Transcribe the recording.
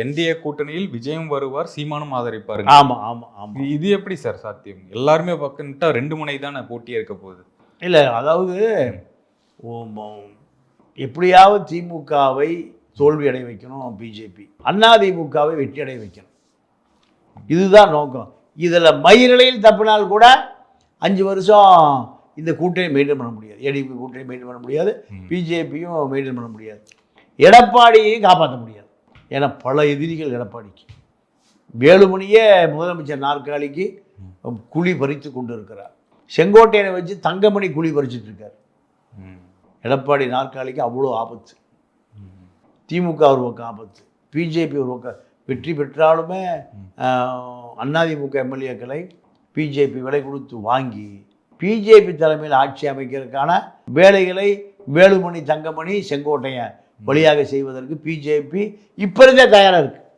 NDA கூட்டணியில் விஜயும் வருவார், சீமானும் ஆதரிப்பாரு. ஆமாம் ஆமாம் ஆமாம். இது எப்படி சார் சாத்தியம்? எல்லாருமே பக்கம்ட்டா 2 முனை தானே போட்டியே இருக்க போகுது. இல்லை, அதாவது எப்படியாவது திமுகவை தோல்வி அடைய வைக்கணும் பிஜேபி, அதிமுகவை வெற்றி அடைய வைக்கணும், இதுதான் நோக்கம். இதில் மயிரிழையில் தப்பினால் கூட 5 வருஷம் இந்த கூட்டணி மெயின்டைன் பண்ண முடியாது, ஏடிபி கூட்டணி மெயின்டைன் பண்ண முடியாது, பிஜேபியும் மெயின்டைன் பண்ண முடியாது, எடப்பாடியையும் காப்பாற்ற முடியாது. ஏன்னா பல எதிரிகள் எடப்பாடிக்கு. வேலுமணியே முதலமைச்சர் நாற்காலிக்கு குழி பறித்து கொண்டு இருக்கிறார். செங்கோட்டையனை வச்சு தங்கமணி குழி பறிச்சுட்டு இருக்கார். எடப்பாடி நாற்காலிக்கு அவ்வளோ ஆபத்து. திமுக ஒரு பக்கம் ஆபத்து, பிஜேபி ஒரு பக்கம். வெற்றி பெற்றாலுமே அதிமுக எம்எல்ஏக்களை பிஜேபி விலை கொடுத்து வாங்கி பிஜேபி தலைமையில் ஆட்சி அமைக்கிறதுக்கான வேலைகளை வேலுமணி, தங்கமணி, செங்கோட்டையன் வழியாக செய்வதற்கு பிஜேபி இப்போ இருந்தே தயாராக இருக்குது.